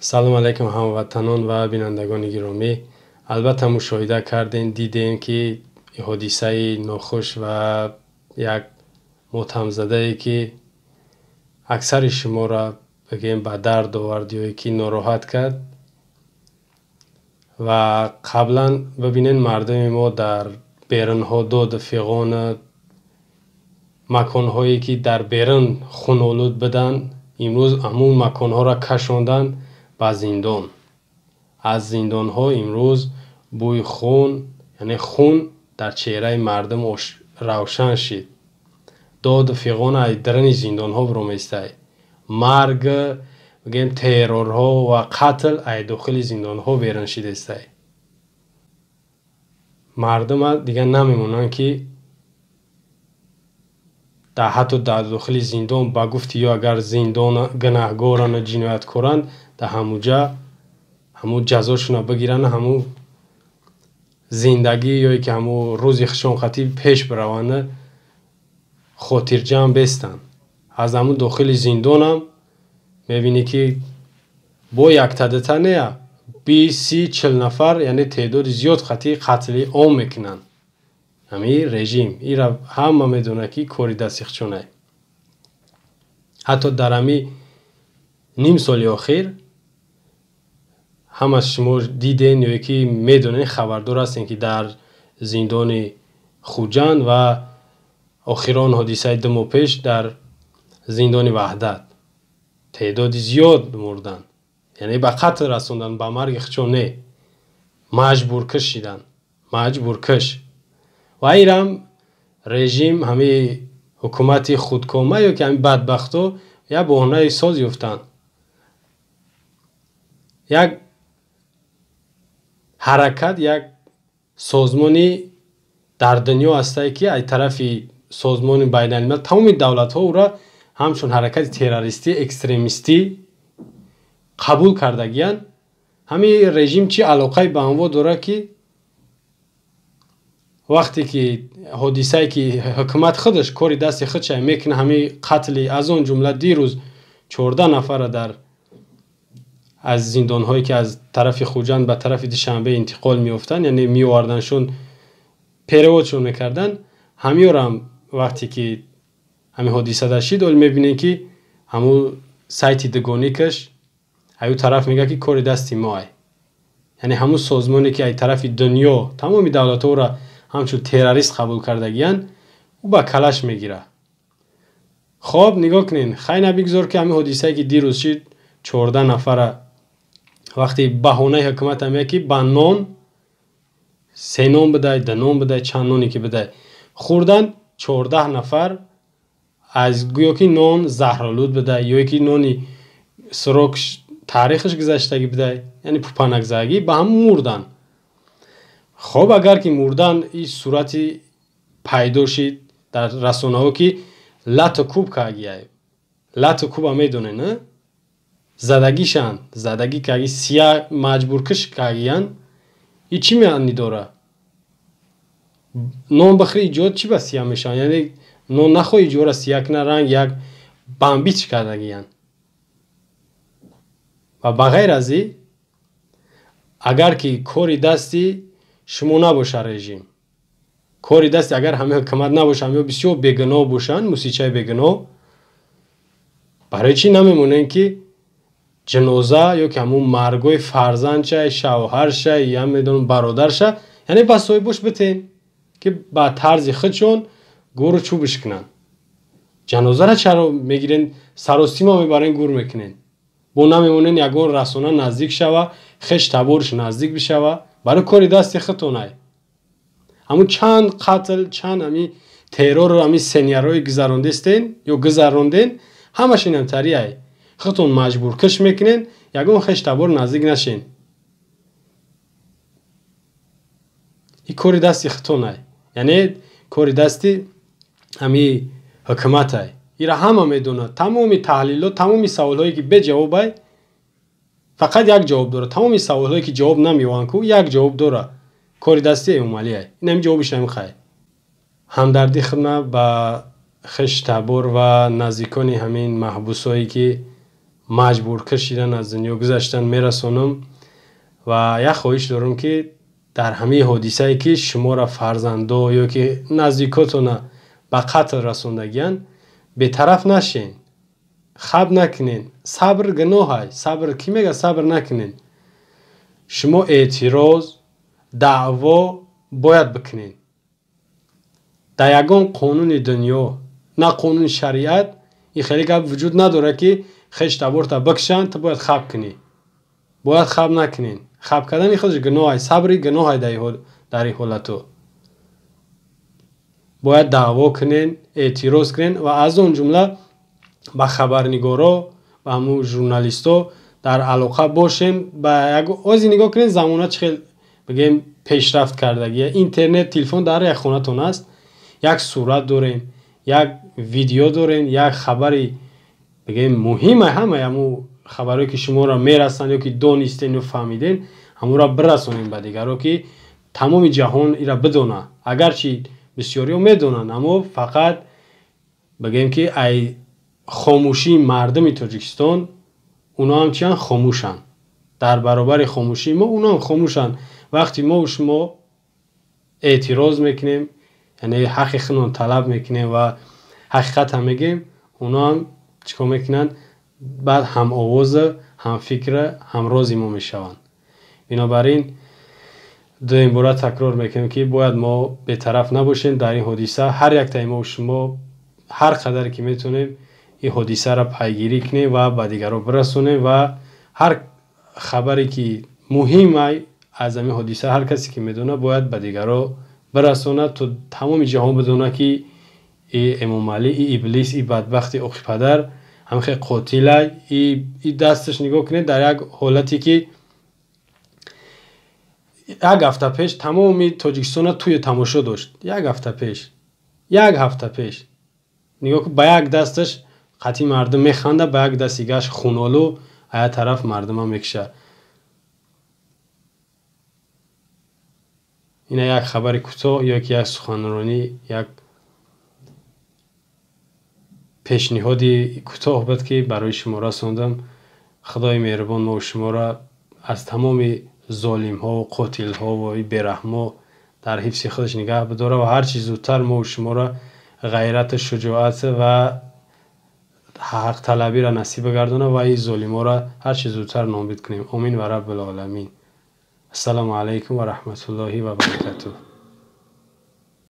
салом алайкум ҳамватанон ва бинандагони гиромӣ. Албатта мушоҳида кардем, дидем ки ҳодисаи нохуш ва як мотҳамзадае ки аксари шуморо бигем ба дард овард ё ки нороҳат кард. ва қаблан бибинед мардуми мо дар берунҳо доду фиғона маконҳое ки дар берун хунолуд буданд, имрӯз ҳамун маконҳоро кашонданд ба зиндон. аз зиндонҳо имрӯз бӯи хун, яъне хун дар чеҳраи мардум равшан шид. доду фиғона аз даруни зиндонҳо биромехтай. марг, бигем террорҳо ва қатл аз дохили зиндонҳо берун шидестай. мардума дигар намемонанд ки ҳатто дар дохили зиндон ба гуфти ё агар зиндон гунаҳгорану ҷинояткоранд дар ҳамуҷа ҳамун ҷазошона бигиранд, ҳамун зиндагӣ ёе ки ҳамун рӯзи хушонқатӣ пеш бираванд, хотирҷамъ бестанд. аз ҳамун дохили зиндонам мебинӣ ки бо яктадита неа 20-30-40 нафар, яъне теъдоди зиёд қатъи қатли он мекунанд. ҳамин режим ира ҳама медонад ки кори дасти хучонае. ҳатто дар ҳамин ним соли охир ҳама шумо диден ё ки медонед, хабардор ҳастем ки дар зиндони хуҷанд ва охирон ҳодисаи 2 моҳ пеш дар зиндони ваҳдат теъдоди зиёд мурданд, яъне ба қатл расонданд, ба марги хучон не, маҷбуркаш шиданд, маҷбуркаш. ва ирам режим ҳамин ҳукумати худкома ё ки ҳамин бадбахто як боҳонаи соз ёфтанд. як ҳаракат, як созмони дар дунё ҳастае ки аз тарафи созмони байналмилал тамоми давлатҳо ӯро ҳамчун ҳаракати террористӣ, экстремистӣ қабул кардагиянд. ҳамин режим чӣ алоқаи ба онво дорад ки вақте ки ҳодисае ки ҳукумат худаш кори дасти худша мекунад, ҳамин қатли аз он ҷумла дирӯз 14 нафара дар аз зиндонҳое ки аз тарафи хуҷанд ба тарафи душанбе интиқол меёфтанд, яъне меоварданшон, переводшон мекарданд. ҳамиёрам вақте ки ҳамин ҳодиса дар шид, оли мебинем ки ҳамун сайти дугоникаш аю тараф мегӯяд ки кори дасти моай, яъне ҳамун созмоне ки аз тарафи дунё тамоми давлатҳоро ҳамчун террорист қабул кардагиянд, ӯ ба калаш мегирад. хоб нигоҳ кунед, хай набигзор ки ҳамин ҳодисае ки дирӯз шид 14 нафара вақте баҳонаи ҳукумата меяд ки ба нон 3 нон бидай, 2 нон бидай, чанд ноне ки бидай, хӯрдан 14 нафар аз гӯё ки нон заҳролуд бидай ё ки нони сурок таърихаш гузаштагӣ бидай, яъне пӯпанакзагӣ, ба ҳам мурдан. хоб агар ки мурдан ин сурати пайдо шид дар расонаҳо ки лату кӯб кардагияй. лату кӯба медонед, на задагишанд, задагӣ кардаги сия маҷбуркаш кардагиянд. ин чӣ маънӣ дорад? нон бихӯри иҷод чӣ ба сия мешаванд? яъне нон нахоҳ иҷора сия кунад, ранг як бамбич кардагиянд. ва ба ғайр аз ин, агар ки кори дасти шумо набоша режим, кори дасти агар ҳамин ҳукумат набошанд ё бисёр бегуноҳ бошанд, мусичаи бегуноҳ, барои чӣ намемонем ки ҷиноза ё ки ҳамун маргои фарзандша, шавҳарша, я медонам бародарша, яъне ба соҳибош битен ки ба тарзи худшон гӯру чӯбиш кунанд. ҷанозаро чаро мегирен, саросима мебарен, гӯр мекунен, бо намемонен ягон расона наздик шава, хеш табориш наздик бишава, барои кори дасти худтонай. ҳамун чанд қатл, чанд ҳамин террору ҳамин сеньярҳои гузарондестен ё гузаронден, ҳамаш инамтарияй. худтон маҷбуркаш мекунен, ягон хеш табор наздик нашен. ин кори дасти худтонай, яъне кори дасти ҳамин ҳукуматай. ира ҳама медонад. тамоми таҳлилот, тамоми саволҳое ки беҷавобай, фақат як ҷавоб дорад. тамоми саволҳое ки ҷавоб намеёбанд ку як ҷавоб дорад. кори дасти эмомалияй. ин ҳамин ҷавобиш намехай. ҳамдардӣ хидмат ба хеш табор ва наздикони ҳамин маҳбусое ки مجبور کشیدن از دنیا گذشتن میرسونم و یک خواهش دارم که در همه حادثه‌ای که شما را فرزندا یا که نزدیکاتون به قتل رسوندگیان به طرف نشین، خب نکنین. صبر گناه. صبر کی میگه صبر نکنین؟ شما اعتراض دعوا باید بکنین. در یگان قانون دنیا نه قانون شریعت این خیلی گپ وجود نداره که خشت ابورت بکشن تو باید خب کنی. باید خب نکنین. خب کردن خودش گناه. صبر گناه در این حالتو. باید دعوا کنین، اعتراض کنین و از اون جمله با خبرنگارا و همون ژورنالیستا در علاقه باشین. با یک آزی نگاه کنین زمانه چه بگیم پیشرفت کردگی. اینترنت تلفن در یک خونه تون است، یک صورت دارین، یک ویدیو دارین، یک خبری بگیم مهمه، همه خبرایی که شما را میرسن یا که دانستین و فهمیدین همون را برسونین به دیگران که تمام جهان ایرا بدونه. اگرچه بسیاری ها میدونن اما فقط بگیم که ای خاموشی مردم تاجیکستان اونا هم چیان خاموشن. در برابر خاموشی ما اونا هم خاموشن. وقتی ما و شما اعتراض میکنیم یعنی حق خودمون طلب میکنیم و حقیقت هم میگیم، اونا هم چیکار میکنن؟ بعد هم آواز، هم فکر، هم رازی ما میشوند. بنابراین دو این باره تکرار میکنیم که باید ما به طرف نباشیم در این حادثه. هر یک تا ما و شما هر قدر که میتونیم این حادثه را پیگیری کنیم و به دیگران برسونیم و هر خبری که مهمه از این حادثه هر کسی که میدونه باید به دیگران برسونه تا تمام جهان بدونه که ای امام علی، ای ابلیس، ای بدبخت عقی پدر هم خیلی قاتله. ای دستش نگاه کنید در یک حالتی که یک هفته پیش تمام تاجیکستان توی تماشا داشت. یک هفته پیش نگاه که با یک دستش قطعی مردم میخنده، با یک دستیگش خونالو ای طرف مردم هم میکشه. این یک خبر کوتاه یا یک سخنرانی، یک پیشنهادی کوتاه بود که برای شما رساندم. خدای مهربان ما و شما را از تمام ظالم ها و قاتل ها و بیرحم ها در حفظ خودش نگه بداره و هر چیز زودتر ما و شما را غیرت، شجاعت و حق طلبی را نصیب گردونه و این ظالم ها را هر چیز زودتر نابود کنیم. آمین و رب العالمین. السلام علیکم و رحمت الله و برکاته.